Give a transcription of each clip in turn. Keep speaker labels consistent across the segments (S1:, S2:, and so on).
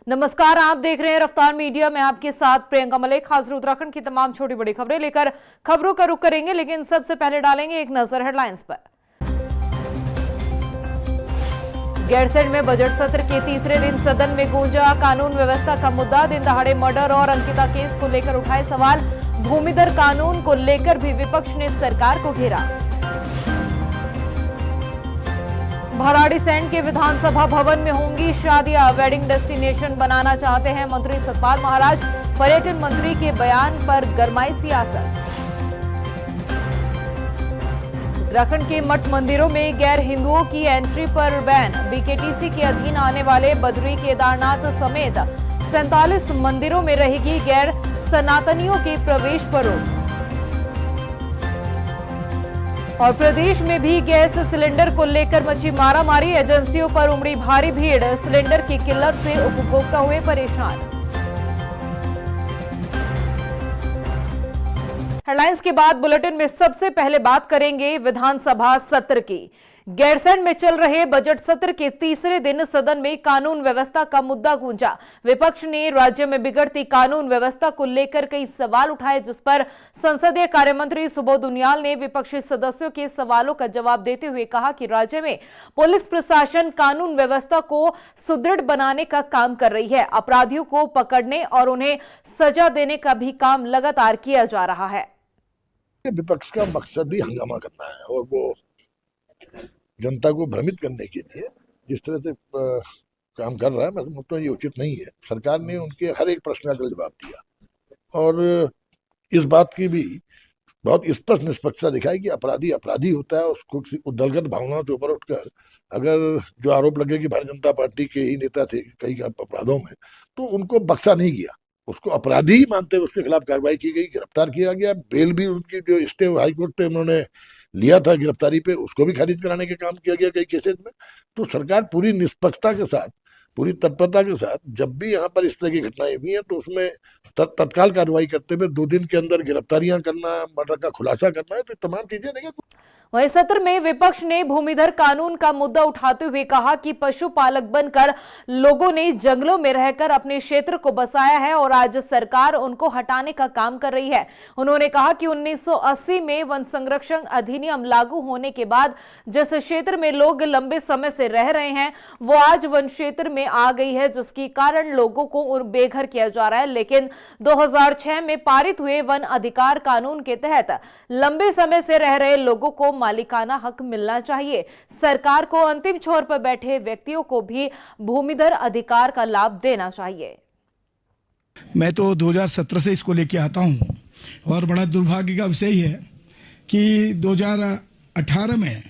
S1: नमस्कार, आप देख रहे हैं रफ्तार मीडिया में आपके साथ प्रियंका मलिक। हाजिर उत्तराखंड की तमाम छोटी बड़ी खबरें लेकर खबरों का रुख करेंगे, लेकिन सबसे पहले डालेंगे एक नजर हेडलाइंस पर। गैरसैंण में बजट सत्र के तीसरे दिन सदन में गूंजा कानून व्यवस्था का मुद्दा। दिन दहाड़े मर्डर और अंकिता केस को लेकर उठाए सवाल। भूमिधर कानून को लेकर भी विपक्ष ने सरकार को घेरा। भराड़ीसैंण के विधानसभा भवन में होंगी शादियां, वेडिंग डेस्टिनेशन बनाना चाहते हैं मंत्री सतपाल महाराज। पर्यटन मंत्री के बयान पर गरमाई सियासत। उत्तराखंड के मठ मंदिरों में गैर हिंदुओं की एंट्री पर बैन। बीकेटीसी के अधीन आने वाले बद्री, केदारनाथ समेत 47 मंदिरों में रहेगी गैर सनातनियों के प्रवेश पर रोक। और प्रदेश में भी गैस सिलेंडर को लेकर मची मारामारी। एजेंसियों पर उमड़ी भारी भीड़। सिलेंडर की किल्लत से उपभोक्ता हुए परेशान। हेडलाइंस के बाद बुलेटिन में सबसे पहले बात करेंगे विधानसभा सत्र की। गैरसैंण में चल रहे बजट सत्र के तीसरे दिन सदन में कानून व्यवस्था का मुद्दा गूंजा। विपक्ष ने राज्य में बिगड़ती कानून व्यवस्था को लेकर कई सवाल उठाए, जिस पर संसदीय कार्य मंत्री सुबोध उनियाल ने विपक्षी सदस्यों के सवालों का जवाब देते हुए कहा कि राज्य में पुलिस प्रशासन कानून व्यवस्था को सुदृढ़ बनाने का काम कर रही है। अपराधियों को पकड़ने और उन्हें सजा देने का भी काम लगातार किया जा रहा है।
S2: विपक्ष का मकसद ही हंगामा करना है और वो जनता को भ्रमित करने के लिए जिस तरह से काम कर रहा है, मैं समझता हूँ ये उचित नहीं है। सरकार ने उनके हर एक प्रश्न का जवाब दिया और इस बात की भी बहुत स्पष्ट निष्पक्षता दिखाई कि अपराधी अपराधी होता है। उसको दलगत भावनाओं से ऊपर उठकर अगर जो आरोप लगे कि भारतीय जनता पार्टी के ही नेता थे कई अपराधों में, तो उनको बख्शा नहीं गया। उसको अपराधी ही मानते हुए उसके खिलाफ कार्रवाई की गई, गिरफ्तार किया गया। बेल भी उनकी जो स्टे हाईकोर्ट पे उन्होंने लिया था गिरफ्तारी पे, उसको भी खारिज कराने का काम किया गया कई केसेस में। तो सरकार पूरी निष्पक्षता के साथ, पूरी तत्परता के साथ जब भी यहाँ पर इस तरह की घटनाएं हुई हैं तो उसमें तत्काल कार्रवाई करते हुए 2 दिन के अंदर गिरफ्तारियां करना, मर्डर का खुलासा करना है, तो तमाम चीजें देखिए।
S1: वहीं सत्र में विपक्ष ने भूमिधर कानून का मुद्दा उठाते हुए कहा कि पशुपालक बनकर लोगों ने जंगलों में रहकर अपने क्षेत्र को बसाया है और आज सरकार उनको हटाने का काम कर रही है। उन्होंने कहा कि 1980 में वन संरक्षण अधिनियम लागू होने के बाद जिस क्षेत्र में लोग लंबे समय से रह रहे हैं वो आज वन क्षेत्र में आ गई है, जिसके कारण लोगों को बेघर किया जा रहा है। लेकिन 2006 में पारित हुए वन अधिकार कानून के तहत लंबे समय से रह रहे लोगों को मालिकाना हक मिलना चाहिए। सरकार को अंतिम छोर पर बैठे व्यक्तियों को भी भूमिधर अधिकार का लाभ देना चाहिए।
S3: मैं तो 2017 से इसको लेके आता हूं और बड़ा दुर्भाग्य का विषय है कि 2018 में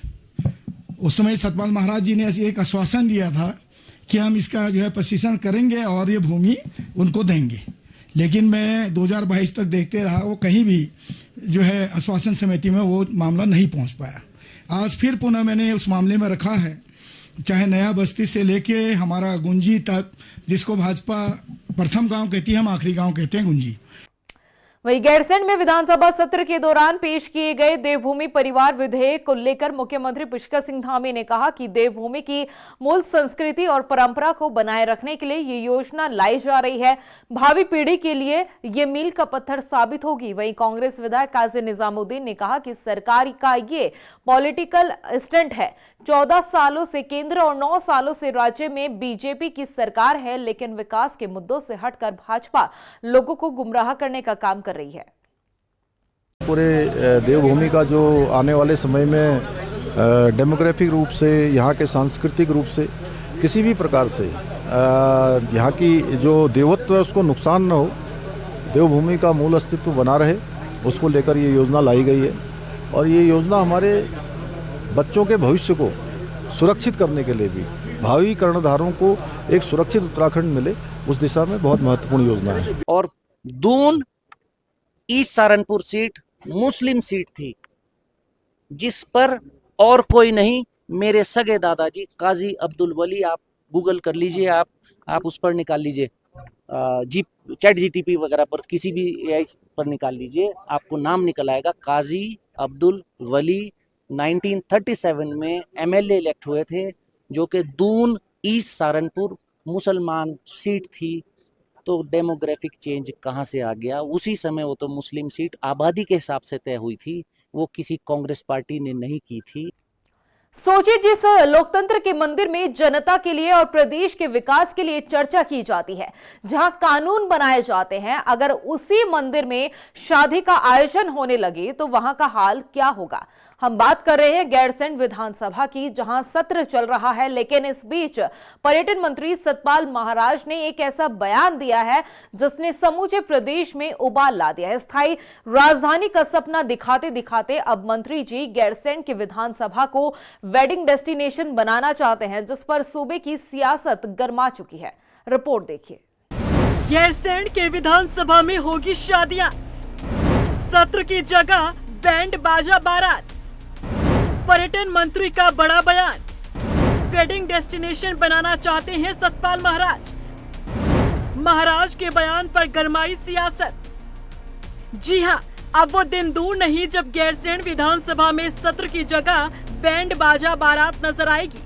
S3: उस समय सतपाल महाराज जी ने एक आश्वासन दिया था कि हम इसका जो है प्रशिक्षण करेंगे और ये भूमि उनको देंगे, लेकिन मैं 2022 तक देखते रहा, वो कहीं भी जो है आश्वासन समिति में वो मामला नहीं पहुंच पाया। आज फिर पुनः मैंने उस मामले में रखा है, चाहे नया बस्ती से लेके हमारा गुंजी तक, जिसको भाजपा प्रथम गांव कहती है, हम आखिरी गांव कहते हैं गुंजी।
S1: वहीं गैरसैंण में विधानसभा सत्र के दौरान पेश किए गए देवभूमि परिवार विधेयक को लेकर मुख्यमंत्री पुष्कर सिंह धामी ने कहा कि देवभूमि की मूल संस्कृति और परंपरा को बनाए रखने के लिए ये योजना लाई जा रही है। भावी पीढ़ी के लिए ये मील का पत्थर साबित होगी। वहीं कांग्रेस विधायक काजी निजामुद्दीन ने कहा कि सरकार का ये पॉलिटिकल स्टंट है। 14 सालों से केंद्र और 9 सालों से राज्य में बीजेपी की सरकार है, लेकिन विकास के मुद्दों से हटकर भाजपा लोगों को गुमराह करने का काम कर रही है।
S4: पूरे देवभूमि का जो आने वाले समय में डेमोग्राफिक रूप से, यहाँ के सांस्कृतिक रूप से, किसी भी प्रकार से यहाँ की जो देवत्व है उसको नुकसान न हो, देवभूमि का मूल अस्तित्व बना रहे, उसको लेकर ये योजना लाई गई है। और ये योजना हमारे बच्चों के भविष्य को सुरक्षित करने के लिए भी, भावी कर्णधारों को एक सुरक्षित उत्तराखंड मिले, उस दिशा में बहुत महत्वपूर्ण योजना है।
S5: और दून ईस्ट सहारनपुर सीट मुस्लिम सीट थी, जिस पर और कोई नहीं, मेरे सगे दादाजी काजी अब्दुल वली, आप गूगल कर लीजिए, आप उस पर निकाल लीजिए, चैट जीटीपी वगैरह पर किसी भी एआई पर निकाल लीजिए, आपको नाम निकल आएगा। काजी अब्दुल वली 1937 में एमएलए इलेक्ट हुए थे, जो कि दून ईस्ट सहारनपुर मुसलमान सीट थी, तो डेमोग्राफिक चेंज कहाँ से आ गया? उसी समय वो तो मुस्लिम सीट आबादी के हिसाब से तय हुई थी, वो किसी कांग्रेस पार्टी ने नहीं की थी।
S1: सोचिए, जिस लोकतंत्र के मंदिर में जनता के लिए और प्रदेश के विकास के लिए चर्चा की जाती है, जहां कानून बनाए जाते हैं, अगर उसी मंदिर में शादी का आयोजन होने लगे तो वहां का हाल क्या होगा। हम बात कर रहे हैं गैरसैंण विधानसभा की, जहां सत्र चल रहा है, लेकिन इस बीच पर्यटन मंत्री सतपाल महाराज ने एक ऐसा बयान दिया है जिसने समूचे प्रदेश में उबाल ला दिया है। स्थायी राजधानी का सपना दिखाते दिखाते अब मंत्री जी गैरसैंण की विधानसभा को वेडिंग डेस्टिनेशन बनाना चाहते हैं, जिस पर सूबे की सियासत गर्मा चुकी है। रिपोर्ट देखिए।
S6: गैरसैंण के विधानसभा में होगी शादियां, सत्र की जगह बैंड बाजा बारात। पर्यटन मंत्री का बड़ा बयान, वेडिंग डेस्टिनेशन बनाना चाहते हैं सतपाल महाराज। महाराज के बयान पर गरमाई सियासत। जी हां, अब वो दिन दूर नहीं जब गैरसैंण विधानसभा में सत्र की जगह बैंड बाजा बारात नजर आएगी।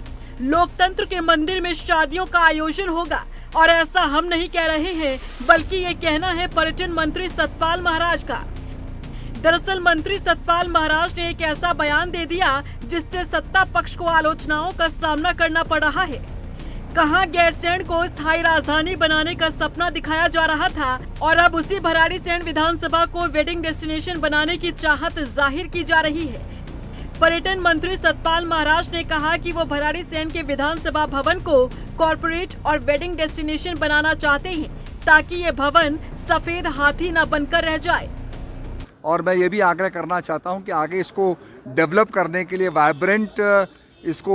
S6: लोकतंत्र के मंदिर में शादियों का आयोजन होगा, और ऐसा हम नहीं कह रहे हैं, बल्कि ये कहना है पर्यटन मंत्री सतपाल महाराज का। दरअसल मंत्री सतपाल महाराज ने एक ऐसा बयान दे दिया जिससे सत्ता पक्ष को आलोचनाओं का सामना करना पड़ रहा है। कहां गैरसैंण को स्थायी राजधानी बनाने का सपना दिखाया जा रहा था, और अब उसी भराड़ीसैंण विधानसभा को वेडिंग डेस्टिनेशन बनाने की चाहत जाहिर की जा रही है। पर्यटन मंत्री सतपाल महाराज ने कहा कि वो भराड़ीसैंण के विधानसभा भवन को कॉर्पोरेट और वेडिंग डेस्टिनेशन बनाना चाहते हैं, ताकि ये भवन सफेद हाथी न बनकर रह जाए।
S7: और मैं ये भी आग्रह करना चाहता हूँ कि आगे इसको डेवलप करने के लिए, वाइब्रेंट इसको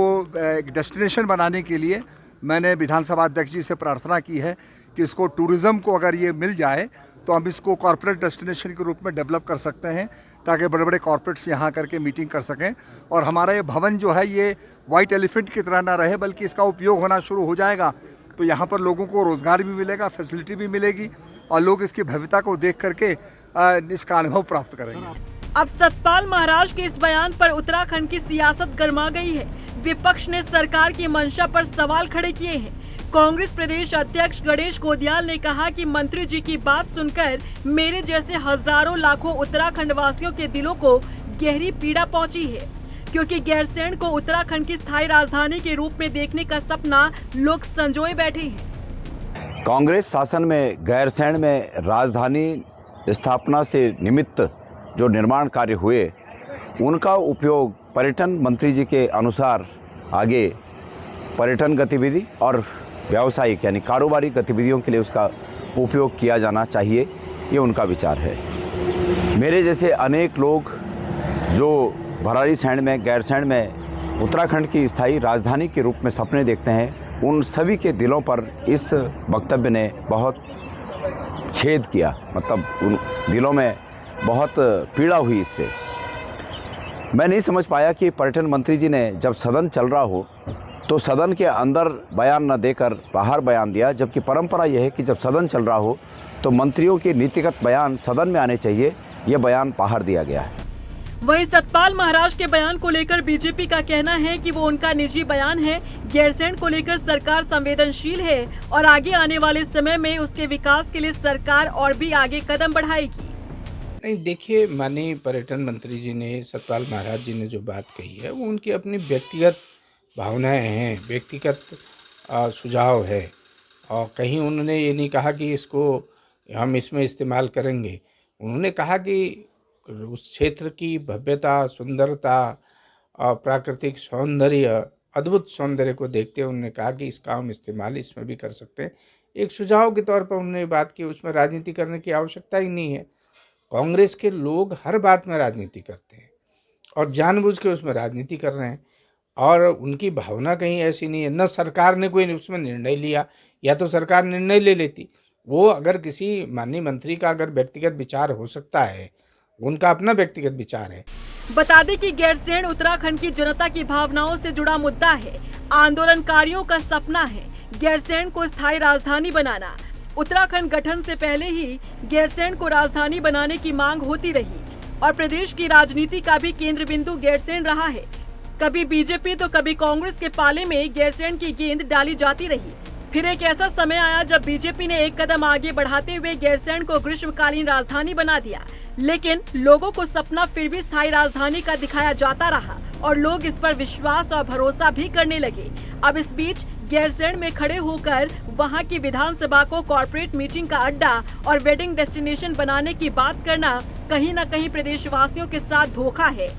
S7: एक डेस्टिनेशन बनाने के लिए मैंने विधानसभा अध्यक्ष जी से प्रार्थना की है कि इसको टूरिज़्म को अगर ये मिल जाए तो हम इसको कॉर्पोरेट डेस्टिनेशन के रूप में डेवलप कर सकते हैं, ताकि बड़े बड़े कॉर्पोरेट्स यहाँ करके मीटिंग कर सकें। और हमारा ये भवन जो है ये वाइट एलिफेंट की तरह ना रहे, बल्कि इसका उपयोग होना शुरू हो जाएगा तो यहाँ पर लोगों को रोज़गार भी मिलेगा, फैसिलिटी भी मिलेगी, और लोग इसकी भव्यता को देख करके इसका अनुभव प्राप्त करेंगे।
S6: अब सतपाल महाराज के इस बयान पर उत्तराखंड की सियासत गर्मा गई है। विपक्ष ने सरकार की मंशा पर सवाल खड़े किए हैं। कांग्रेस प्रदेश अध्यक्ष गणेश गोदियाल ने कहा कि मंत्री जी की बात सुनकर मेरे जैसे हजारों लाखों उत्तराखंड वासियों के दिलों को गहरी पीड़ा पहुंची है, क्योंकि गैरसैंण को उत्तराखंड की स्थायी राजधानी के रूप में देखने का सपना लोग संजोए बैठे हैं।
S8: कांग्रेस शासन में गैरसैंण में राजधानी स्थापना से निमित्त जो निर्माण कार्य हुए, उनका उपयोग पर्यटन मंत्री जी के अनुसार आगे पर्यटन गतिविधि और व्यावसायिक यानी कारोबारी गतिविधियों के लिए उसका उपयोग किया जाना चाहिए, ये उनका विचार है। मेरे जैसे अनेक लोग जो भराड़ीसैंण में, गैरसैंण में उत्तराखंड की स्थायी राजधानी के रूप में सपने देखते हैं, उन सभी के दिलों पर इस वक्तव्य ने बहुत छेद किया, मतलब उन दिलों में बहुत पीड़ा हुई इससे। मैं नहीं समझ पाया कि पर्यटन मंत्री जी ने जब सदन चल रहा हो तो सदन के अंदर बयान न देकर बाहर बयान दिया, जबकि परंपरा यह है कि जब सदन चल रहा हो तो मंत्रियों के नीतिगत बयान सदन में आने चाहिए, यह बयान बाहर दिया गया है।
S6: वहीं सतपाल महाराज के बयान को लेकर बीजेपी का कहना है कि वो उनका निजी बयान है। गैरसैंण को लेकर सरकार संवेदनशील है और आगे आने वाले समय में उसके विकास के लिए सरकार और भी आगे कदम बढ़ाएगी।
S9: नहीं, देखिए, माननीय पर्यटन मंत्री जी ने, सतपाल महाराज जी ने जो बात कही है वो उनकी अपनी व्यक्तिगत भावनाएं हैं, व्यक्तिगत सुझाव है, और कहीं उन्होंने ये नहीं कहा कि इसको हम इसमें इस्तेमाल करेंगे। उन्होंने कहा कि उस क्षेत्र की भव्यता, सुंदरता और प्राकृतिक सौंदर्य, अद्भुत सौंदर्य को देखते हुए उन्होंने कहा कि इसका हम इस्तेमाल इसमें भी कर सकते हैं। एक सुझाव के तौर पर उन्होंने बात की, उसमें राजनीति करने की आवश्यकता ही नहीं है। कांग्रेस के लोग हर बात में राजनीति करते हैं और जानबूझ के उसमें राजनीति कर रहे हैं, और उनकी भावना कहीं ऐसी नहीं है। न सरकार ने कोई उसमें निर्णय लिया, या तो सरकार निर्णय ले लेती। वो अगर किसी माननीय मंत्री का अगर व्यक्तिगत विचार हो सकता है, उनका अपना व्यक्तिगत विचार है।
S6: बता दें कि गैरसैंण उत्तराखंड की जनता की भावनाओं से जुड़ा मुद्दा है। आंदोलनकारियों का सपना है गैरसैंण को स्थायी राजधानी बनाना। उत्तराखंड गठन से पहले ही गैरसैंण को राजधानी बनाने की मांग होती रही, और प्रदेश की राजनीति का भी केंद्र बिंदु गैरसैंण रहा है। कभी बीजेपी तो कभी कांग्रेस के पाले में गैरसैंण की गेंद डाली जाती रही। फिर एक ऐसा समय आया जब बीजेपी ने एक कदम आगे बढ़ाते हुए गैरसैंण को ग्रीष्मकालीन राजधानी बना दिया, लेकिन लोगों को सपना फिर भी स्थायी राजधानी का दिखाया जाता रहा और लोग इस पर विश्वास और भरोसा भी करने लगे। अब इस बीच गैरसैंण में खड़े होकर वहां की विधानसभा को कॉर्पोरेट मीटिंग का अड्डा और वेडिंग डेस्टिनेशन बनाने की बात करना कहीं न कहीं प्रदेशवासियों के साथ धोखा है।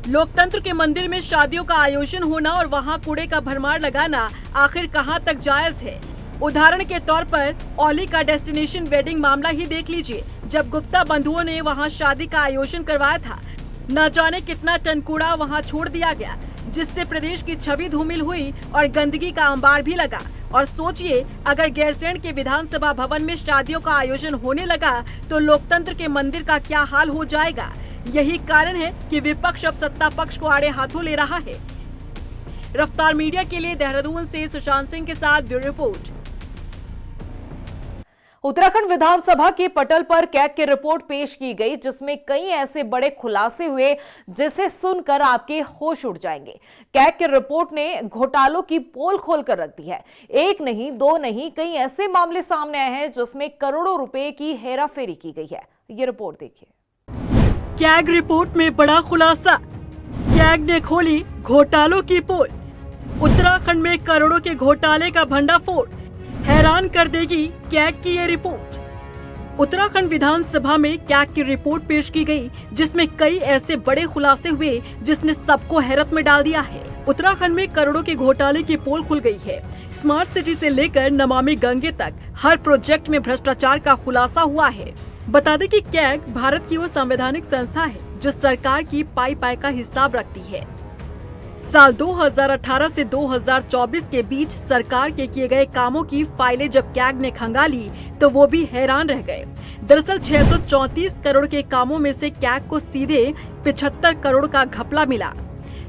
S6: लोकतंत्र के मंदिर में शादियों का आयोजन होना और वहां कूड़े का भरमार लगाना आखिर कहां तक जायज है? उदाहरण के तौर पर औली का डेस्टिनेशन वेडिंग मामला ही देख लीजिए। जब गुप्ता बंधुओं ने वहां शादी का आयोजन करवाया था, न जाने कितना टन कूड़ा वहां छोड़ दिया गया, जिससे प्रदेश की छवि धूमिल हुई और गंदगी का अंबार भी लगा। और सोचिए, अगर गैरसैंण के विधानसभा भवन में शादियों का आयोजन होने लगा तो लोकतंत्र के मंदिर का क्या हाल हो जाएगा। यही कारण है कि विपक्ष अब सत्ता पक्ष को आड़े हाथों ले रहा है। रफ्तार मीडिया के लिए देहरादून से सुशांत सिंह के साथ ब्यूरो रिपोर्ट।
S1: उत्तराखंड विधानसभा के पटल पर कैग की रिपोर्ट पेश की गई, जिसमें कई ऐसे बड़े खुलासे हुए जिसे सुनकर आपके होश उड़ जाएंगे। कैग की रिपोर्ट ने घोटालों की पोल खोलकर रख दी है। एक नहीं, दो नहीं, कई ऐसे मामले सामने आए हैं जिसमें करोड़ों रुपए की हेराफेरी की गई है। ये रिपोर्ट देखिए।
S6: कैग रिपोर्ट में बड़ा खुलासा, कैग ने खोली घोटालों की पोल। उत्तराखंड में करोड़ों के घोटाले का भंडाफोड़, हैरान कर देगी कैग की ये रिपोर्ट। उत्तराखंड विधानसभा में कैग की रिपोर्ट पेश की गई, जिसमें कई ऐसे बड़े खुलासे हुए जिसने सबको हैरत में डाल दिया है। उत्तराखंड में करोड़ों के घोटाले की पोल खुल गई है। स्मार्ट सिटी से लेकर नमामि गंगे तक हर प्रोजेक्ट में भ्रष्टाचार का खुलासा हुआ है। बता दें कि कैग भारत की वो संवैधानिक संस्था है जो सरकार की पाई का हिसाब रखती है। साल 2018 से 2024 के बीच सरकार के किए गए कामों की फाइलें जब कैग ने खंगाली तो वो भी हैरान रह गए। दरअसल 634 करोड़ के कामों में से कैग को सीधे 75 करोड़ का घपला मिला।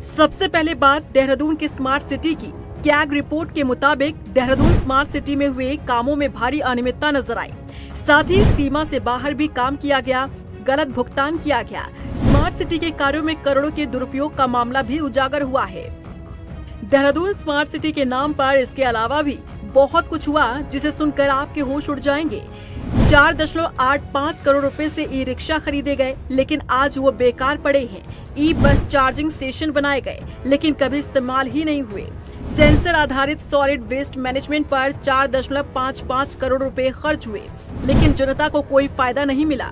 S6: सबसे पहले बात देहरादून की स्मार्ट सिटी की। कैग रिपोर्ट के मुताबिक देहरादून स्मार्ट सिटी में हुए कामों में भारी अनियमितता नजर आई। साथ ही सीमा से बाहर भी काम किया गया, गलत भुगतान किया गया। स्मार्ट सिटी के कार्यों में करोड़ों के दुरुपयोग का मामला भी उजागर हुआ है। देहरादून स्मार्ट सिटी के नाम पर इसके अलावा भी बहुत कुछ हुआ जिसे सुनकर आपके होश उड़ जाएंगे। 4.85 करोड़ रुपए से ई रिक्शा खरीदे गए, लेकिन आज वो बेकार पड़े हैं। ई बस चार्जिंग स्टेशन बनाए गए, लेकिन कभी इस्तेमाल ही नहीं हुए। सेंसर आधारित सॉलिड वेस्ट मैनेजमेंट पर 4.55 करोड़ रुपए खर्च हुए, लेकिन जनता को कोई फायदा नहीं मिला।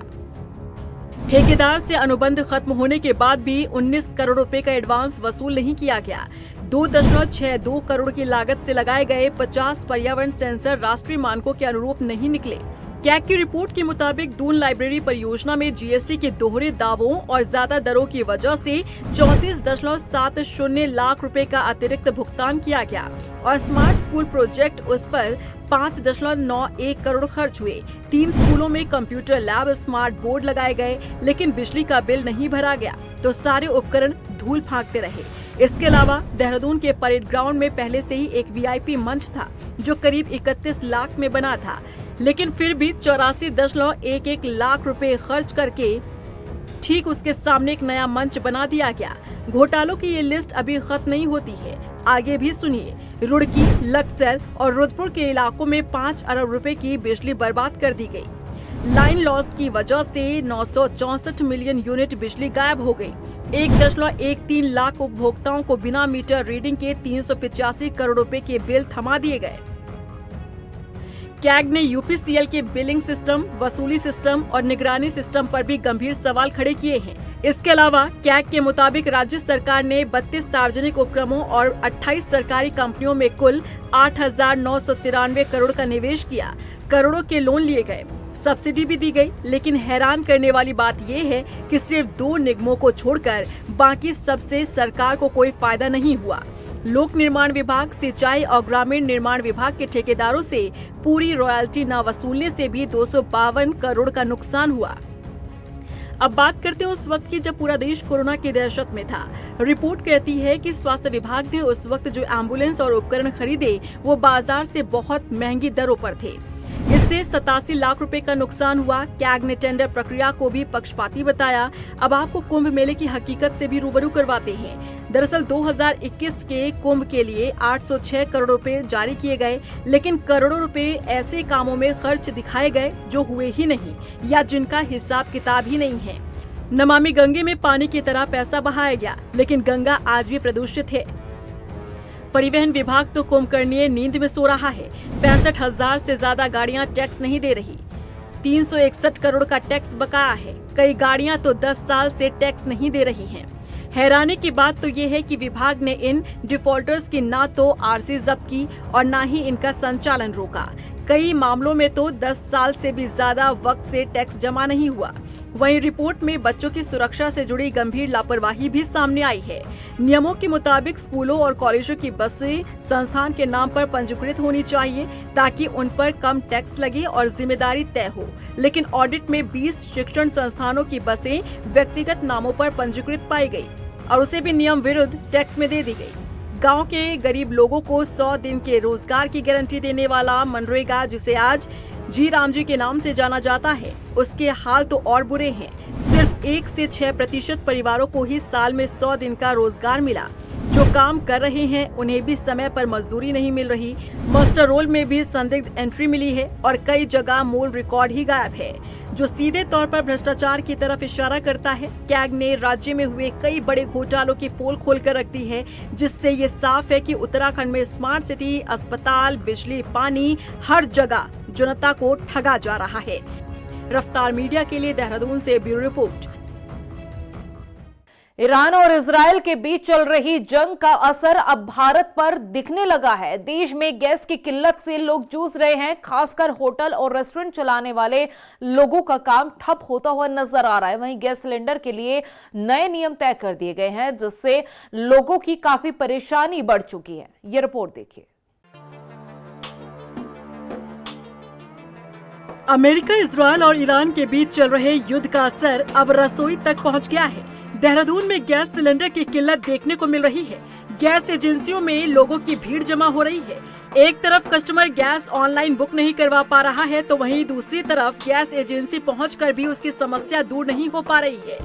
S6: ठेकेदार से अनुबंध खत्म होने के बाद भी 19 करोड़ रुपए का एडवांस वसूल नहीं किया गया। 2.62 करोड़ की लागत से लगाए गए 50 पर्यावरण सेंसर राष्ट्रीय मानकों के अनुरूप नहीं निकले। कैग की रिपोर्ट के मुताबिक दून लाइब्रेरी परियोजना में जीएसटी के दोहरे दावों और ज्यादा दरों की वजह से 34.70 लाख रुपए का अतिरिक्त भुगतान किया गया और स्मार्ट स्कूल प्रोजेक्ट उस पर 5.91 करोड़ खर्च हुए। 3 स्कूलों में कंप्यूटर लैब, स्मार्ट बोर्ड लगाए गए, लेकिन बिजली का बिल नहीं भरा गया तो सारे उपकरण धूल फेंकते रहे। इसके अलावा देहरादून के परेड ग्राउंड में पहले से ही एक वीआईपी मंच था जो करीब 31 लाख में बना था, लेकिन फिर भी 84.11 लाख रुपए खर्च करके ठीक उसके सामने एक नया मंच बना दिया गया। घोटालों की ये लिस्ट अभी खत्म नहीं होती है, आगे भी सुनिए। रुड़की, लक्सर और रुद्रपुर के इलाकों में 5 अरब रुपए की बिजली बर्बाद कर दी गई। लाइन लॉस की वजह से 964 मिलियन यूनिट बिजली गायब हो गई। 1.13 लाख उपभोक्ताओं को बिना मीटर रीडिंग के 385 करोड़ रुपए के बिल थमा दिए गए। कैग ने यूपीसीएल के बिलिंग सिस्टम, वसूली सिस्टम और निगरानी सिस्टम पर भी गंभीर सवाल खड़े किए हैं। इसके अलावा कैग के मुताबिक राज्य सरकार ने 32 सार्वजनिक उपक्रमों और 28 सरकारी कंपनियों में कुल 8,993 करोड़ का निवेश किया। करोड़ों के लोन लिए गए, सब्सिडी भी दी गई, लेकिन हैरान करने वाली बात यह है कि सिर्फ 2 निगमों को छोड़कर बाकी सबसे सरकार को कोई फायदा नहीं हुआ। लोक निर्माण विभाग, सिंचाई और ग्रामीण निर्माण विभाग के ठेकेदारों से पूरी रॉयल्टी न वसूलने से भी 252 करोड़ का नुकसान हुआ। अब बात करते हैं उस वक्त की जब पूरा देश कोरोना की दहशत में था। रिपोर्ट कहती है कि स्वास्थ्य विभाग ने उस वक्त जो एम्बुलेंस और उपकरण खरीदे वो बाजार से बहुत महंगी दरों पर थे। इससे 87 लाख रुपए का नुकसान हुआ। कैग ने टेंडर प्रक्रिया को भी पक्षपाती बताया। अब आपको कुंभ मेले की हकीकत से भी रूबरू करवाते हैं। दरअसल 2021 के कुंभ के लिए 806 करोड़ रुपए जारी किए गए, लेकिन करोड़ों रुपए ऐसे कामों में खर्च दिखाए गए जो हुए ही नहीं या जिनका हिसाब किताब ही नहीं है। नमामि गंगे में पानी की तरह पैसा बहाया गया, लेकिन गंगा आज भी प्रदूषित है। परिवहन विभाग तो कुंभकर्णीय नींद में सो रहा है। 65,000 से ज्यादा गाड़ियां टैक्स नहीं दे रही। 361 करोड़ का टैक्स बकाया है। कई गाड़ियां तो 10 साल से टैक्स नहीं दे रही हैं। हैरानी की बात तो ये है कि विभाग ने इन डिफॉल्टर्स की ना तो आरसी जब्त की और ना ही इनका संचालन रोका। कई मामलों में तो 10 साल से भी ज्यादा वक्त से टैक्स जमा नहीं हुआ। वहीं रिपोर्ट में बच्चों की सुरक्षा से जुड़ी गंभीर लापरवाही भी सामने आई है। नियमों के मुताबिक स्कूलों और कॉलेजों की बसें संस्थान के नाम पर पंजीकृत होनी चाहिए ताकि उन पर कम टैक्स लगे और जिम्मेदारी तय हो, लेकिन ऑडिट में 20 शिक्षण संस्थानों की बसें व्यक्तिगत नामों पर पंजीकृत पाई गई और उसे भी नियम विरुद्ध टैक्स में दे दी गई। गांव के गरीब लोगों को 100 दिन के रोजगार की गारंटी देने वाला मनरेगा, जिसे आज जी राम जी के नाम से जाना जाता है, उसके हाल तो और बुरे हैं। सिर्फ 1 से 6% परिवारों को ही साल में 100 दिन का रोजगार मिला। जो काम कर रहे हैं उन्हें भी समय पर मजदूरी नहीं मिल रही। मास्टर रोल में भी संदिग्ध एंट्री मिली है और कई जगह मूल रिकॉर्ड ही गायब है, जो सीधे तौर पर भ्रष्टाचार की तरफ इशारा करता है। कैग ने राज्य में हुए कई बड़े घोटालों की पोल खोल कर रख दी है, जिससे ये साफ है कि उत्तराखंड में स्मार्ट सिटी, अस्पताल, बिजली, पानी, हर जगह जनता को ठगा जा रहा है। रफ्तार मीडिया के लिए देहरादून से ब्यूरो रिपोर्ट।
S1: ईरान और इजरायल के बीच चल रही जंग का असर अब भारत पर दिखने लगा है। देश में गैस की किल्लत से लोग जूझ रहे हैं। खासकर होटल और रेस्टोरेंट चलाने वाले लोगों का काम ठप होता हुआ नजर आ रहा है। वहीं गैस सिलेंडर के लिए नए नियम तय कर दिए गए हैं, जिससे लोगों की काफी परेशानी बढ़ चुकी है। ये रिपोर्ट देखिए।
S6: अमेरिका, इजरायल और ईरान के बीच चल रहे युद्ध का असर अब रसोई तक पहुंच गया है। देहरादून में गैस सिलेंडर की किल्लत देखने को मिल रही है। गैस एजेंसियों में लोगों की भीड़ जमा हो रही है। एक तरफ कस्टमर गैस ऑनलाइन बुक नहीं करवा पा रहा है, तो वहीं दूसरी तरफ गैस एजेंसी पहुंचकर भी उसकी समस्या दूर नहीं हो पा रही है।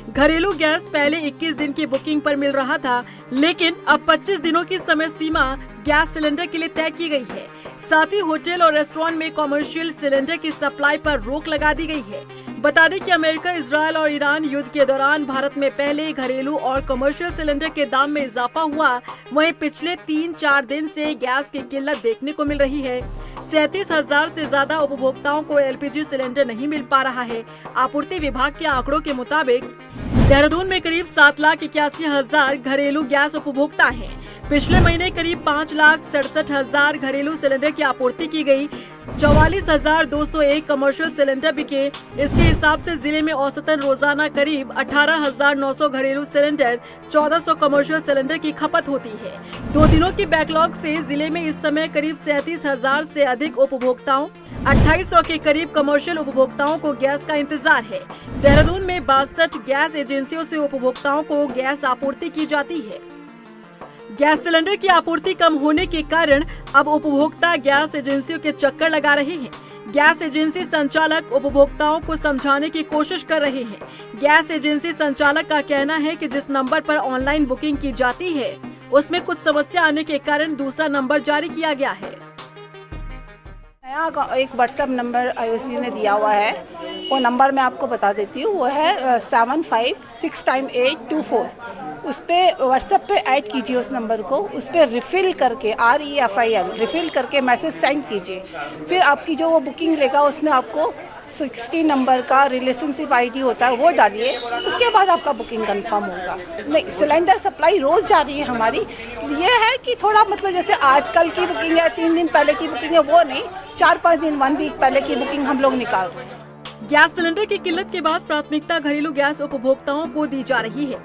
S6: घरेलू गैस पहले 21 दिन की बुकिंग पर मिल रहा था, लेकिन अब 25 दिनों की समय सीमा गैस सिलेंडर के लिए तय की गई है। साथ ही होटल और रेस्टोरेंट में कमर्शियल सिलेंडर की सप्लाई पर रोक लगा दी गई है। बता दें कि अमेरिका, इजरायल और ईरान युद्ध के दौरान भारत में पहले घरेलू और कमर्शियल सिलेंडर के दाम में इजाफा हुआ। वहीं पिछले 3-4 दिन से गैस की किल्लत देखने को मिल रही है। 37,000 से ज्यादा उपभोक्ताओं को एलपीजी सिलेंडर नहीं मिल पा रहा है। आपूर्ति विभाग के आंकड़ों के मुताबिक देहरादून में करीब 7,81,000 घरेलू गैस उपभोक्ता हैं। पिछले महीने करीब 5,67,000 घरेलू सिलेंडर की आपूर्ति की गई। 44,201 कमर्शियल सिलेंडर बिके। इसके हिसाब से जिले में औसतन रोजाना करीब 18,900 घरेलू सिलेंडर, 1,400 कमर्शियल सिलेंडर की खपत होती है। 2 दिनों की बैकलॉग से जिले में इस समय करीब 37,000 से अधिक उपभोक्ताओं, 2,800 के करीब कमर्शियल उपभोक्ताओं को गैस का इंतजार है। देहरादून में 62 गैस एजेंसियों से उपभोक्ताओं को गैस आपूर्ति की जाती है। गैस सिलेंडर की आपूर्ति कम होने के कारण अब उपभोक्ता गैस एजेंसियों के चक्कर लगा रहे हैं। गैस एजेंसी संचालक उपभोक्ताओं को समझाने की कोशिश कर रहे हैं। गैस एजेंसी संचालक का कहना है कि जिस नंबर पर ऑनलाइन बुकिंग की जाती है, उसमें कुछ समस्या आने के कारण दूसरा नंबर जारी किया गया है।
S10: नया एक व्हाट्सएप नंबर आईओसी ने दिया हुआ है, वो नंबर मैं आपको बता देती हूँ। वो है 756824। उस पर व्हाट्सएप पे ऐड कीजिए उस नंबर को। उस पर रिफ़िल करके REFIL रिफ़िल करके मैसेज सेंड कीजिए। फिर आपकी जो वो बुकिंग लेगा उसमें आपको 60 नंबर का रिलेशनशिप ID होता है, वो डालिए। उसके बाद आपका बुकिंग कंफर्म होगा। नहीं, सिलेंडर सप्लाई रोज़ जा रही है हमारी। ये है कि थोड़ा मतलब जैसे आजकल की बुकिंग है, 3 दिन पहले की बुकिंग है, वो नहीं, 4-5 दिन 1 वीक पहले की बुकिंग हम लोग निकाल रहे हैं।
S6: गैस सिलेंडर की किल्लत के बाद प्राथमिकता घरेलू गैस उपभोक्ताओं को दी जा रही है,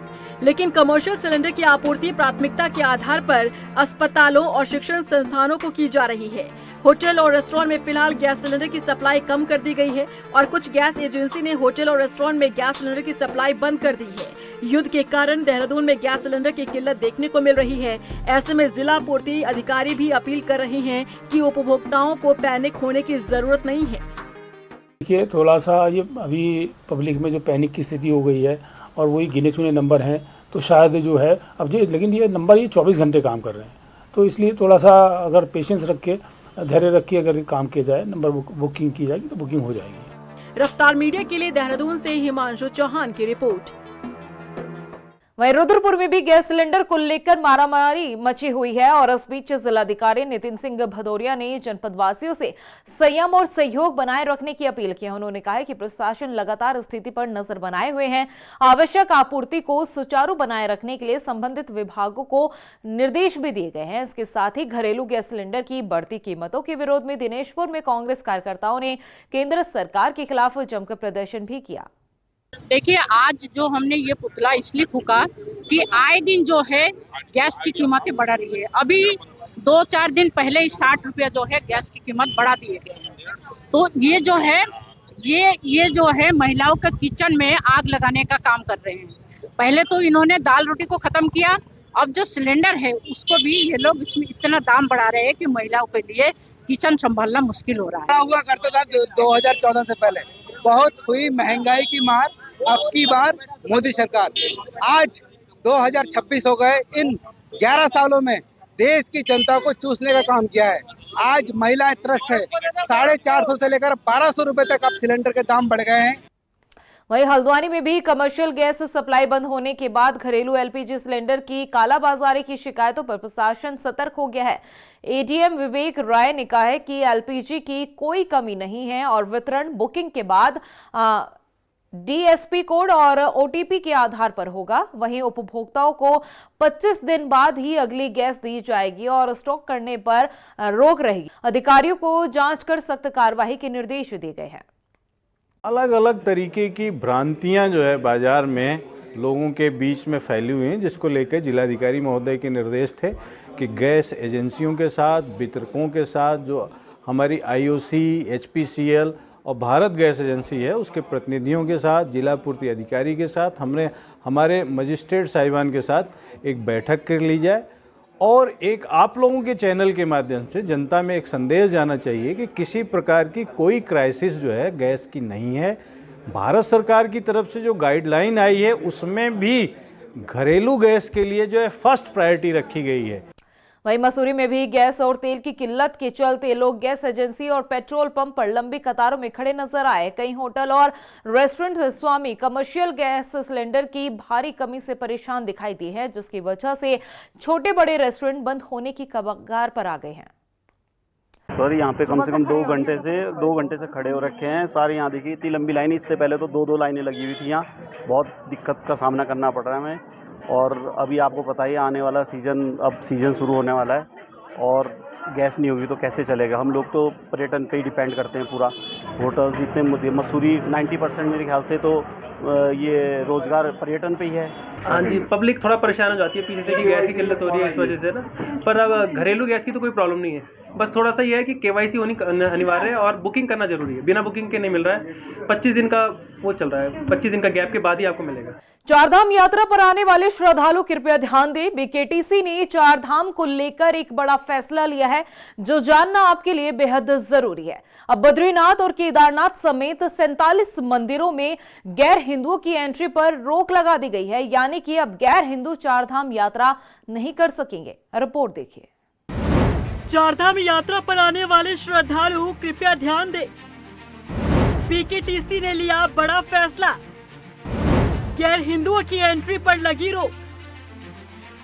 S6: लेकिन कमर्शियल सिलेंडर की आपूर्ति प्राथमिकता के आधार पर अस्पतालों और शिक्षण संस्थानों को की जा रही है। होटल और रेस्टोरेंट में फिलहाल गैस सिलेंडर की सप्लाई कम कर दी गई है और कुछ गैस एजेंसी ने होटल और रेस्टोरेंट में गैस सिलेंडर की सप्लाई बंद कर दी है। युद्ध के कारण देहरादून में गैस सिलेंडर की किल्लत देखने को मिल रही है। ऐसे में जिला आपूर्ति अधिकारी भी अपील कर रहे हैं कि उपभोक्ताओं को पैनिक होने की जरूरत नहीं है।
S11: देखिए, थोड़ा सा ये अभी पब्लिक में जो पैनिक की स्थिति हो गई है और वही गिने चुने नंबर हैं तो शायद जो है अब लेकिन ये नंबर ये 24 घंटे काम कर रहे हैं, तो इसलिए थोड़ा सा अगर पेशेंस रख के, धैर्य रख के अगर काम किया जाए, नंबर बुकिंग की जाएगी तो बुकिंग हो जाएगी।
S6: रफ्तार मीडिया के लिए देहरादून से हिमांशु चौहान की रिपोर्ट।
S1: वहीं रुद्रपुर में भी गैस सिलेंडर को लेकर मारामारी मची हुई है और इस बीच जिलाधिकारी नितिन सिंह भदौरिया ने जनपद वासियों से संयम और सहयोग बनाए रखने की अपील की है। उन्होंने कहा है कि प्रशासन लगातार स्थिति पर नजर बनाए हुए हैं। आवश्यक आपूर्ति को सुचारू बनाए रखने के लिए संबंधित विभागों को निर्देश भी दिए गए हैं। इसके साथ ही घरेलू गैस सिलेंडर की बढ़ती कीमतों के विरोध में दिनेशपुर में कांग्रेस कार्यकर्ताओं ने केंद्र सरकार के खिलाफ जमकर प्रदर्शन भी किया।
S12: देखिए, आज जो हमने ये पुतला इसलिए फूका कि आए दिन जो है गैस की कीमतें बढ़ रही है। अभी 2-4 दिन पहले ही 60 रुपया जो है गैस की कीमत बढ़ा दिए गए। तो ये जो है ये जो है महिलाओं के किचन में आग लगाने का काम कर रहे हैं। पहले तो इन्होंने दाल रोटी को खत्म किया, अब जो सिलेंडर है उसको भी ये लोग इसमें इतना दाम बढ़ा रहे हैं कि महिलाओं के लिए किचन संभालना मुश्किल हो रहा है।
S13: हुआ करता था 2014 से पहले, बहुत हुई महंगाई की मार। अब की बार मोदी सरकार, आज 2026 हो गए, इन 11 सालों में देश की जनता को चूसने का काम किया है। आज महिलाएं त्रस्त है। 450 से लेकर 1200 रुपए तक अब सिलेंडर के दाम बढ़ गए हैं।
S1: वहीं हल्द्वानी में भी कमर्शियल गैस सप्लाई बंद होने के बाद घरेलू एलपीजी सिलेंडर की कालाबाजारी की शिकायतों पर प्रशासन सतर्क हो गया है। एडीएम विवेक राय ने कहा है कि एलपीजी की कोई कमी नहीं है और वितरण बुकिंग के बाद डीएसपी कोड और ओटीपी के आधार पर होगा। वहीं उपभोक्ताओं को 25 दिन बाद ही अगली गैस दी जाएगी और स्टॉक करने पर रोक रहेगी। अधिकारियों को जांच कर सख्त कार्रवाई के निर्देश दिए गए हैं।
S14: अलग अलग तरीके की भ्रांतियां जो है बाजार में लोगों के बीच में फैली हुई हैं, जिसको लेकर जिलाधिकारी महोदय के निर्देश थे कि गैस एजेंसियों के साथ, वितरकों के साथ, जो हमारी आईओसी, एचपीसीएल और भारत गैस एजेंसी है उसके प्रतिनिधियों के साथ, जिला पूर्ति अधिकारी के साथ, हमने हमारे मजिस्ट्रेट साहिबान के साथ एक बैठक कर ली जाए और एक आप लोगों के चैनल के माध्यम से जनता में एक संदेश जाना चाहिए कि किसी प्रकार की कोई क्राइसिस जो है गैस की नहीं है। भारत सरकार की तरफ से जो गाइडलाइन आई है उसमें भी घरेलू गैस के लिए जो है फर्स्ट प्रायोरिटी रखी गई है।
S1: वहीं मसूरी में भी गैस और तेल की किल्लत के चलते लोग गैस एजेंसी और पेट्रोल पंप पर लंबी कतारों में खड़े नजर आए। कई होटल और रेस्टोरेंट स्वामी कमर्शियल गैस सिलेंडर की भारी कमी से परेशान दिखाई दी है, जिसकी वजह से छोटे बड़े रेस्टोरेंट बंद होने की कगार पर आ गए हैं।
S15: सर यहाँ पे कम से कम 2 घंटे से खड़े हो रखे हैं। सारे यहाँ देखिए इतनी लंबी लाइन, इससे पहले तो 2 लाइनें लगी हुई थी। यहाँ बहुत दिक्कत का सामना करना पड़ रहा है हमें। और अभी आपको पता ही आने वाला सीज़न, अब सीज़न शुरू होने वाला है और गैस नहीं होगी तो कैसे चलेगा। हम लोग तो पर्यटन पे ही डिपेंड करते हैं पूरा। होटल जितने मसूरी 90% मेरे ख्याल से तो ये रोजगार पर्यटन पे ही है।
S16: हाँ जी, पब्लिक थोड़ा परेशान हो जाती है पीछे से कि गैस की किल्लत हो रही है इस वजह से ना। पर अब घरेलू गैस की तो कोई प्रॉब्लम नहीं है, बस थोड़ा सा ये है कि केवाईसी होनी अनिवार्य है और बुकिंग करना जरूरी है। बिना बुकिंग के नहीं मिल रहा है। 25 दिन का वो चल रहा है, 25 दिन का गैप के बाद ही आपको मिलेगा।
S1: चारधाम यात्रा पर आने वाले श्रद्धालु कृपया ध्यान दें, बीकेटीसी ने चारधाम को लेकर एक बड़ा फैसला लिया है जो जानना आपके लिए बेहद जरूरी है। अब बद्रीनाथ और केदारनाथ समेत 47 मंदिरों में गैर हिंदुओं की एंट्री पर रोक लगा दी गई है, यानी कि अब गैर हिंदू चारधाम यात्रा नहीं कर सकेंगे। रिपोर्ट देखिए।
S6: चारधाम यात्रा पर आने वाले श्रद्धालु कृपया ध्यान दें, बीकेटीसी ने लिया बड़ा फैसला, गैर हिंदुओं की एंट्री पर लगी रोक।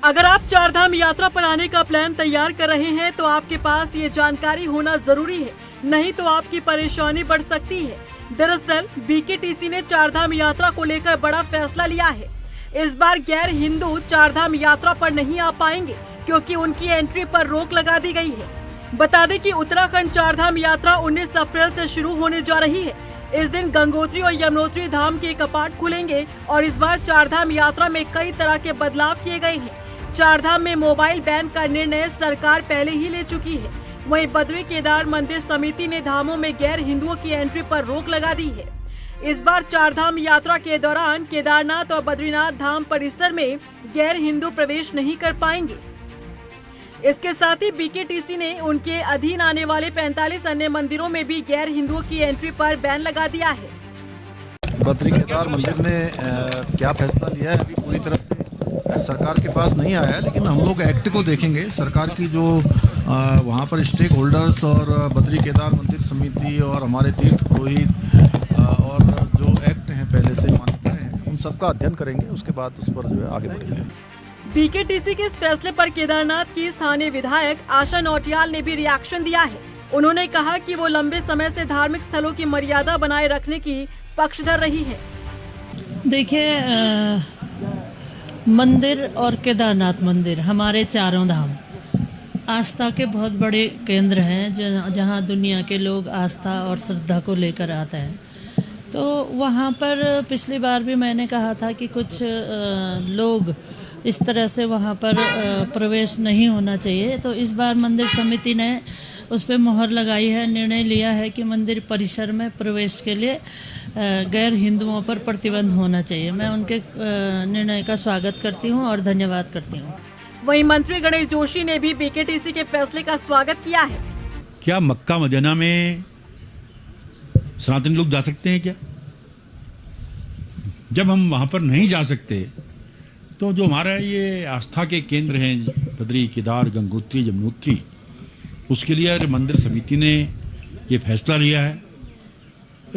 S6: अगर आप चारधाम यात्रा पर आने का प्लान तैयार कर रहे हैं तो आपके पास ये जानकारी होना जरूरी है, नहीं तो आपकी परेशानी बढ़ सकती है। दरअसल बीकेटीसी ने चारधाम यात्रा को लेकर बड़ा फैसला लिया है। इस बार गैर हिंदू चारधाम यात्रा पर नहीं आ पाएंगे क्योंकि उनकी एंट्री पर रोक लगा दी गई है। बता दें कि उत्तराखंड चारधाम यात्रा 19 अप्रैल से शुरू होने जा रही है। इस दिन गंगोत्री और यमुनोत्री धाम के कपाट खुलेंगे और इस बार चारधाम यात्रा में कई तरह के बदलाव किए गए हैं। चारधाम में मोबाइल बैन का निर्णय सरकार पहले ही ले चुकी है। वहीं बद्री केदार मंदिर समिति ने धामों में गैर हिंदुओं की एंट्री पर रोक लगा दी है। इस बार चारधाम यात्रा के दौरान केदारनाथ और बद्रीनाथ धाम परिसर में गैर हिंदू प्रवेश नहीं कर पाएंगे। इसके साथ ही बीकेटीसी ने उनके अधीन आने वाले 45 अन्य मंदिरों में भी गैर हिंदुओं की एंट्री पर बैन लगा दिया है।
S4: बद्री केदार मंदिर ने क्या फैसला लिया है अभी पूरी तरह से सरकार के पास नहीं आया है, लेकिन हम लोग एक्ट को देखेंगे। सरकार की जो वहाँ पर स्टेक होल्डर्स और बद्री केदार मंदिर समिति और हमारे तीर्थ पुरोहित और जो एक्ट हैं पहले से मान्यता है, उन सबका अध्ययन करेंगे, उसके बाद उस पर जो है आगे बढ़ेंगे।
S6: बीकेटीसी के इस फैसले पर केदारनाथ की स्थानीय विधायक आशा नौटियाल ने भी रिएक्शन दिया है। उन्होंने कहा कि वो लंबे समय से धार्मिक स्थलों की मर्यादा बनाए रखने की पक्षधर रही है।
S17: देखिए, मंदिर और केदारनाथ मंदिर हमारे चारों धाम आस्था के बहुत बड़े केंद्र हैं, जहां दुनिया के लोग आस्था और श्रद्धा को लेकर आते हैं। तो वहां पर पिछली बार भी मैंने कहा था कि कुछ लोग इस तरह से वहाँ पर प्रवेश नहीं होना चाहिए। तो इस बार मंदिर समिति ने उस पर मोहर लगाई है, निर्णय लिया है कि मंदिर परिसर में प्रवेश के लिए गैर हिंदुओं पर प्रतिबंध होना चाहिए। मैं उनके निर्णय का स्वागत करती हूँ और धन्यवाद करती हूँ।
S6: वहीं मंत्री गणेश जोशी ने भी बीकेटीसी के फैसले का स्वागत किया है।
S18: क्या मक्का मदीना में सनातनी लोग जा सकते हैं क्या? जब हम वहाँ पर नहीं जा सकते तो जो हमारा ये आस्था के केंद्र हैं बद्री, केदार, गंगोत्री, यमुनोत्री, उसके लिए मंदिर समिति ने ये फैसला लिया है।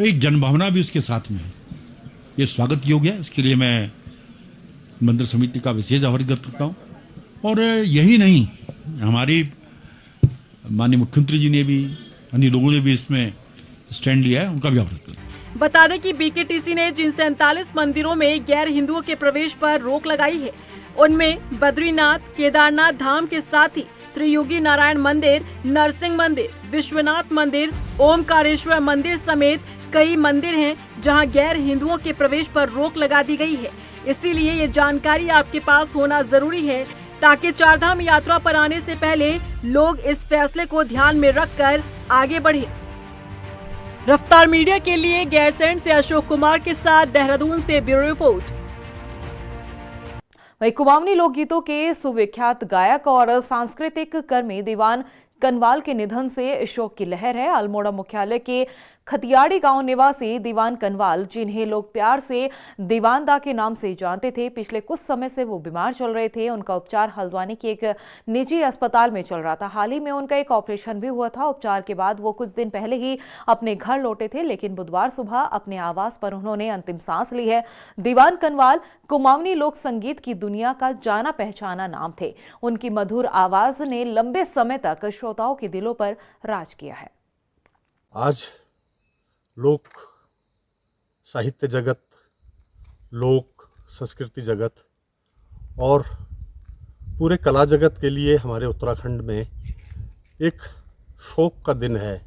S18: एक जनभावना भी उसके साथ में है, ये स्वागत योग्य है। इसके लिए मैं मंदिर समिति का विशेष आभार व्यक्त करता हूँ। और यही नहीं, हमारी माननीय मुख्यमंत्री जी ने भी, अन्य लोगों ने भी इसमें स्टैंड लिया है, उनका भी आभार करता हूँ।
S6: बता दें कि बीकेटीसी ने जिन 47 मंदिरों में गैर हिंदुओं के प्रवेश पर रोक लगाई है, उनमें बद्रीनाथ, केदारनाथ धाम के साथ ही त्रियुगी नारायण मंदिर, नरसिंह मंदिर, विश्वनाथ मंदिर, ओमकारेश्वर मंदिर समेत कई मंदिर हैं जहां गैर हिंदुओं के प्रवेश पर रोक लगा दी गई है। इसीलिए ये जानकारी आपके पास होना जरूरी है, ताकि चारधाम यात्रा पर आने से पहले लोग इस फैसले को ध्यान में रखकर आगे बढ़े। रफ्तार मीडिया के लिए गैरसैंण से अशोक कुमार के साथ देहरादून से ब्यूरो रिपोर्ट।
S1: वहीं कुमाऊनी लोकगीतों के सुविख्यात गायक और सांस्कृतिक कर्मी दीवान कनवाल के निधन से शोक की लहर है। अल्मोड़ा मुख्यालय के खतियाड़ी गांव निवासी दीवान कनवाल, जिन्हें लोग प्यार से दीवानदा के नाम से जानते थे, पिछले कुछ समय से वो बीमार चल रहे थे। उनका उपचार हल्द्वानी के एक निजी अस्पताल में चल रहा था। हाल ही में उनका एक ऑपरेशन भी हुआ था। उपचार के बाद वो कुछ दिन पहले ही अपने घर लौटे थे, लेकिन बुधवार सुबह अपने आवास पर उन्होंने अंतिम सांस ली है। दीवान कनवाल कुमाऊनी लोक संगीत की दुनिया का जाना पहचाना नाम थे। उनकी मधुर आवाज ने लंबे समय तक श्रोताओं के दिलों पर राज किया है।
S19: आज लोक साहित्य जगत, लोक संस्कृति जगत और पूरे कला जगत के लिए हमारे उत्तराखंड में एक शोक का दिन है।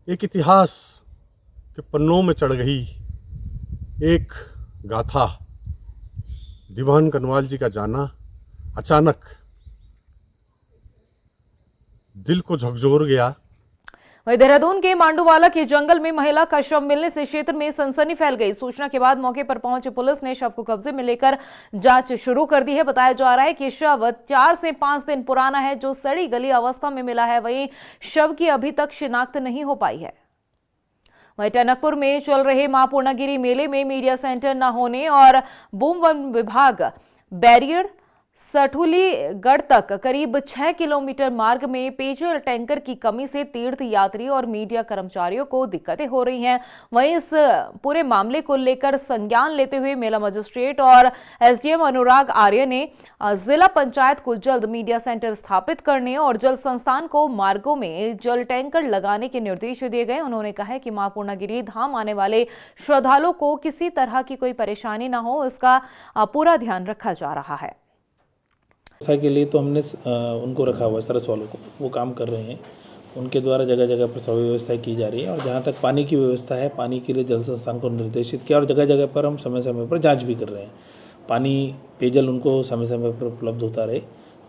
S19: एक इतिहास के पन्नों में चढ़ गई एक गाथा, दीवान कनवाल जी का जाना अचानक दिल को झकझोर गया।
S1: वहीं देहरादून के मांडूवाला के जंगल में महिला का शव मिलने से क्षेत्र में सनसनी फैल गई। सूचना के बाद मौके पर पहुंची पुलिस ने शव को कब्जे में लेकर जांच शुरू कर दी है। बताया जा रहा है कि शव 4 से 5 दिन पुराना है, जो सड़ी गली अवस्था में मिला है। वहीं शव की अभी तक शिनाख्त नहीं हो पाई है। वहीं टनकपुर में चल रहे मां पूर्णागिरी मेले में मीडिया सेंटर न होने और बूम वन विभाग बैरियर सठुलीगढ़ तक करीब 6 किलोमीटर मार्ग में पेयजल टैंकर की कमी से तीर्थ यात्री और मीडिया कर्मचारियों को दिक्कतें हो रही हैं। वहीं इस पूरे मामले को लेकर संज्ञान लेते हुए मेला मजिस्ट्रेट और एसडीएम अनुराग आर्य ने जिला पंचायत को जल्द मीडिया सेंटर स्थापित करने और जल संस्थान को मार्गों में जल टैंकर लगाने के निर्देश दिए गए। उन्होंने कहा है कि मां पूर्णागिरी धाम आने वाले श्रद्धालुओं को किसी तरह की कोई परेशानी न हो, इसका पूरा ध्यान रखा जा रहा है।
S20: के लिए तो हमने उनको रखा हुआ है, सरस वालों को, वो काम कर रहे हैं। उनके द्वारा जगह जगह पर सभी व्यवस्था की जा रही है। और जहाँ तक पानी की व्यवस्था है, पानी के लिए जल संस्थान को निर्देशित किया और जगह जगह पर हम समय समय पर जांच भी कर रहे हैं। पानी, पेयजल उनको समय समय पर उपलब्ध होता रहे,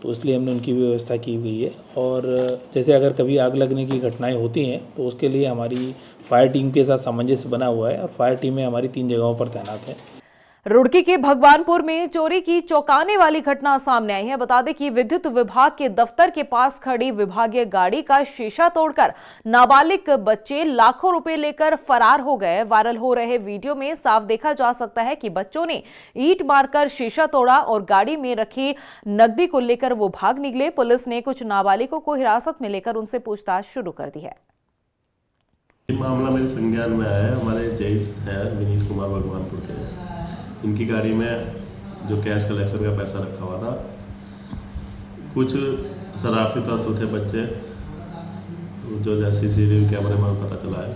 S20: तो इसलिए हमने उनकी भी व्यवस्था की हुई है। और जैसे अगर कभी आग लगने की घटनाएँ होती हैं तो उसके लिए हमारी फायर टीम के साथ सामंजस्य बना हुआ है और फायर टीमें हमारी 3 जगहों पर तैनात हैं।
S1: रुड़की के भगवानपुर में चोरी की चौंकाने वाली घटना सामने आई है। बता दें कि विद्युत विभाग के दफ्तर के पास खड़ी विभागीय गाड़ी का शीशा तोड़कर नाबालिग बच्चे लाखों रुपए लेकर फरार हो गए। वायरल हो रहे वीडियो में साफ देखा जा सकता है कि बच्चों ने ईंट मारकर शीशा तोड़ा और गाड़ी में रखी नकदी को लेकर वो भाग निकले। पुलिस ने कुछ नाबालिगों को हिरासत में लेकर उनसे पूछताछ शुरू कर दी है।
S21: मामला मेरे संज्ञान में आया है। हमारे जज है विनीत कुमार भगवानपुर के, इनकी गाड़ी में जो कैश कलेक्शन का पैसा रखा हुआ था, कुछ शरारती तत्व थे बच्चे, जो जैसे सीसीटीवी कैमरे में पता चला है,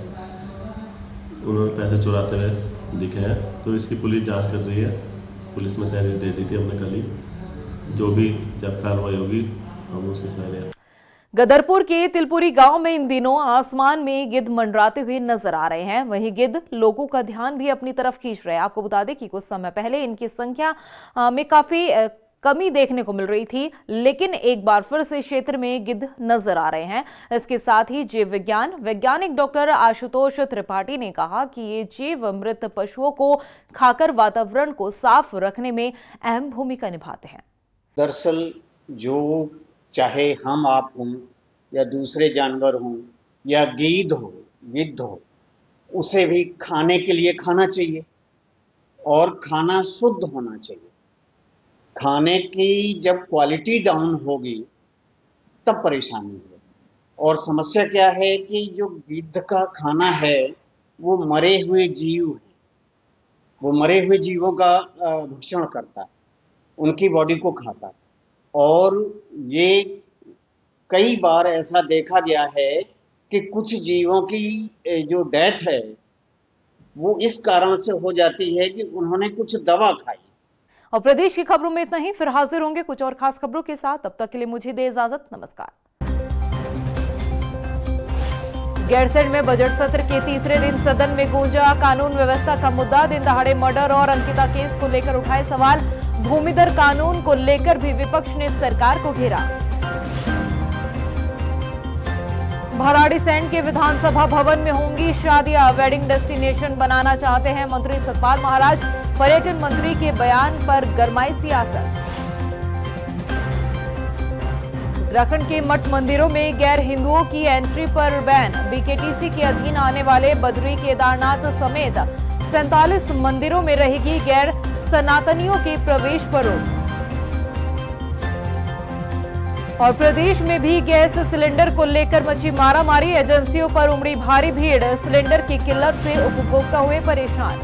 S21: उन्होंने पैसे चुराते हुए दिखे हैं। तो इसकी पुलिस जांच कर रही है। पुलिस में तहरीर दे दी थी हमने कल ही, जो भी जब कार्रवाई होगी हम उसके साथ।
S1: गदरपुर के तिलपुरी गांव में इन दिनों आसमान में गिद्ध मंडराते हुए नजर आ रहे हैं। वहीं गिद्ध लोगों का ध्यान भी अपनी तरफ खींच रहे हैं। आपको बता दें कि कुछ समय पहले इनकी संख्या में काफी कमी देखने को मिल रही थी, लेकिन एक बार फिर से क्षेत्र में गिद्ध नजर आ रहे हैं। इसके साथ ही जीव विज्ञान वैज्ञानिक डॉक्टर आशुतोष त्रिपाठी ने कहा कि ये जीव मृत पशुओं को खाकर वातावरण को साफ रखने में अहम भूमिका निभाते हैं।
S22: दरअसल जो चाहे हम आप हों या दूसरे जानवर हों या गिद्ध हो, गिद्ध हो, उसे भी खाने के लिए खाना चाहिए और खाना शुद्ध होना चाहिए। खाने की जब क्वालिटी डाउन होगी तब परेशानी होगी। और समस्या क्या है कि जो गिद्ध का खाना है वो मरे हुए जीव है, वो मरे हुए जीवों का भक्षण करता है, उनकी बॉडी को खाता है। और ये कई बार ऐसा देखा गया है कि कुछ जीवों की जो डेथ है वो इस कारण से हो जाती है कि उन्होंने कुछ दवा खाई।
S1: और प्रदेश की खबरों में इतना ही। फिर हाजिर होंगे कुछ और खास खबरों के साथ। तब तक के लिए मुझे दे इजाजत। नमस्कार। गैरसैंण में बजट सत्र के तीसरे दिन सदन में गूंजा कानून व्यवस्था का मुद्दा। दिन दहाड़े मर्डर और अंकिता केस को लेकर उठाए सवाल। भूमिदर कानून को लेकर भी विपक्ष ने सरकार को घेरा। भराड़ीसैंण के विधानसभा भवन में होंगी शादियां। वेडिंग डेस्टिनेशन बनाना चाहते हैं मंत्री सतपाल महाराज। पर्यटन मंत्री के बयान पर गरमाई सियासत। उत्तराखंड के मठ मंदिरों में गैर हिंदुओं की एंट्री पर बैन। बीकेटीसी के अधीन आने वाले बद्री, केदारनाथ समेत 47 मंदिरों में रहेगी गैर सनातनियों के प्रवेश पर रोक। और प्रदेश में भी गैस सिलेंडर को लेकर मची मारामारी। एजेंसियों पर उमड़ी भारी भीड़। सिलेंडर की किल्लत से उपभोक्ता हुए परेशान।